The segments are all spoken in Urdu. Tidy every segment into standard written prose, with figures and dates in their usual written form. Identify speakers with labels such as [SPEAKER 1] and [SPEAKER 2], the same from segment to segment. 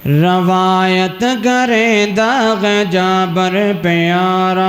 [SPEAKER 1] روایت کریں داغ جابر پیارا،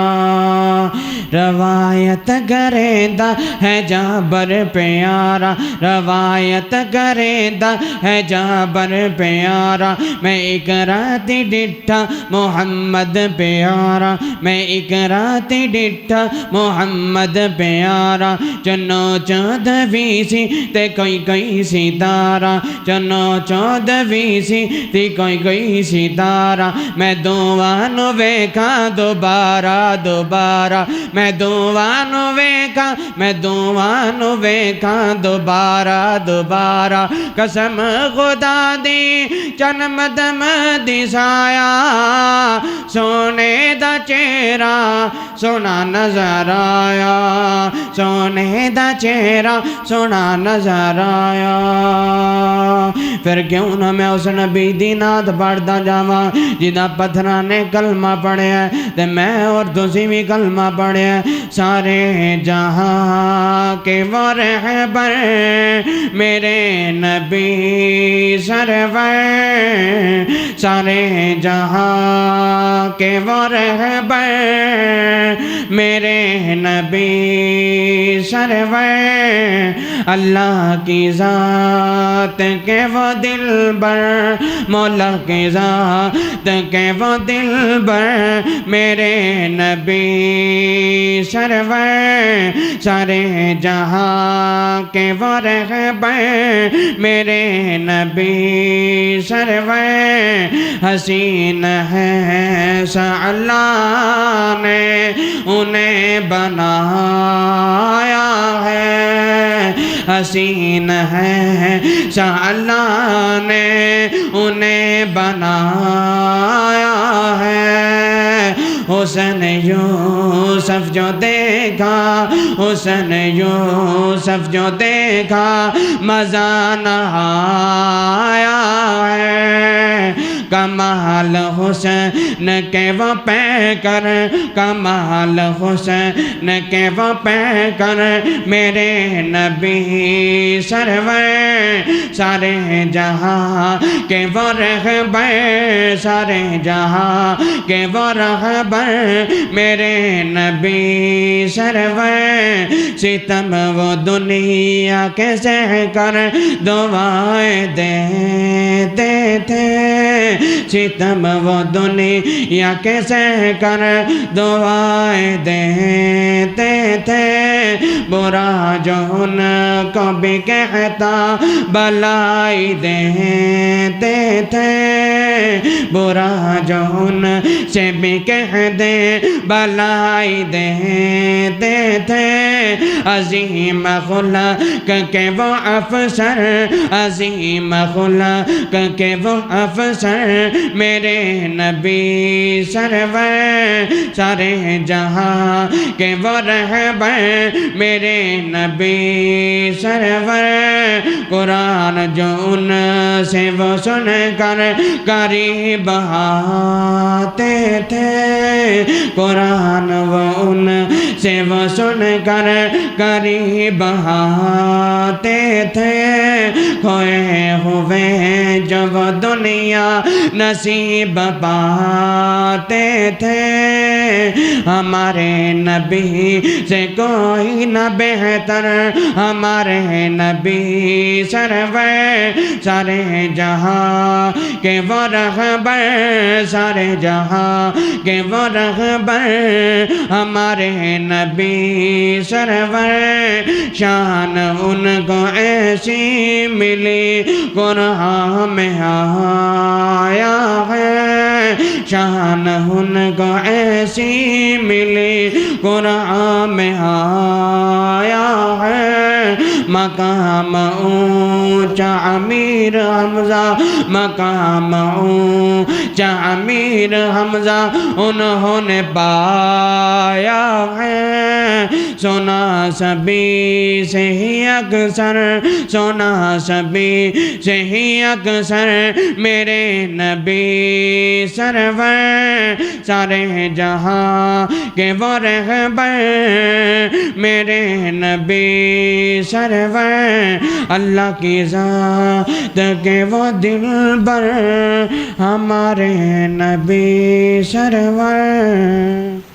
[SPEAKER 1] روایت کریں دا ہے جابر پیارا، روایت کریں دا ہے جابر پیارا، میں ایک رات ڈٹھا محمد پیارا، میں ایک رات ڈٹھا محمد پیارا، چنو چودھویں سی تے کوئی ستارہ، چنو چودھویں سی تے کوئی ستارہ، میں دوانو ویکھا دوبارہ دوبارہ، میں دوانو ویکھا، میں دوانو ویکھا دوبارہ دوبارہ، قسم خدا دی جنم دم دی سایا، سونے دا چہرہ سونا نظر آیا، سونے دا چہرہ سونا نظر آیا، پھر کیوں نہ میں اس نبی دی نات پڑھدا جاواں جنہاں پتھراں نے کلمہ پڑھیا ہے تے میں اور تسی بھی کلمہ پڑھیا ہے، سارے جہاں کے وہ رہبر میرے نبی سرور، سارے جہاں کے وہ رہبر میرے نبی سرور، اللہ کی ذات کے وہ دلبر، مولا کی ذات کے وہ دلبر میرے نبی سرور، سارے جہاں کے وہ رہبر میرے نبی سرور، حسین ہے سا اللہ نے انہیں بنایا ہے، حسین ہے سا اللہ نے انہیں بنایا ہے، حسن یوسف جو دیکھا، حسن یوسف جو دیکھا مزہ نہ آیا ہے، کمال حسن کے وہ پیکر، کمال حسن کے وہ پیکر میرے نبی سرور، سارے جہاں کے وہ رہبر، سارے جہاں کے وہ رہبر میرے نبی سرور، ستم وہ دنیا کے سہ کر دعائیں دیتے تھے، ستم وہ دنیا کے سہ کر دعائیں دیتے تھے، برا جو ان کو بھی کہتا بلائی دیتے تھے، برا جو ان سے بھی کہہ دے بلائی دیتے تھے، عظیم خلق کے وہ افسر، عظیم خلق کے وہ افسر میرے نبی سرور، سارے جہاں کے وہ رہبر میرے نبی سرور، قرآن جو ان سے وہ سن کر قریب آتے تھے، قرآن وہ ان سے وہ سن کر قریب آتے تھے، کھوئے ہوئے جو وہ دنیا نصیب پاتے تھے، ہمارے نبی سے کوئی نہ بہتر، ہمارے نبی سرور، سارے جہاں کے وہ رہبر، سارے جہاں کے وہ رہبر ہمارے نبی سرور، شان ان کو ایسی ملی قرآن میں آیا ہے، شان ان کو ایسی ملی قرآن میں آیا ہے، مقام اونچا امیر حمزہ، مقام اونچا امیر حمزہ انہوں نے پایا ہے، سنا سبھی سے ہی اکثر، سنا سبھی سے ہی اکثر میرے نبی سرور، سارے جہاں کے وہ رہبر میرے نبی سرور، سرور اللہ کی ذات کے وہ دلبر ہمارے نبی سرور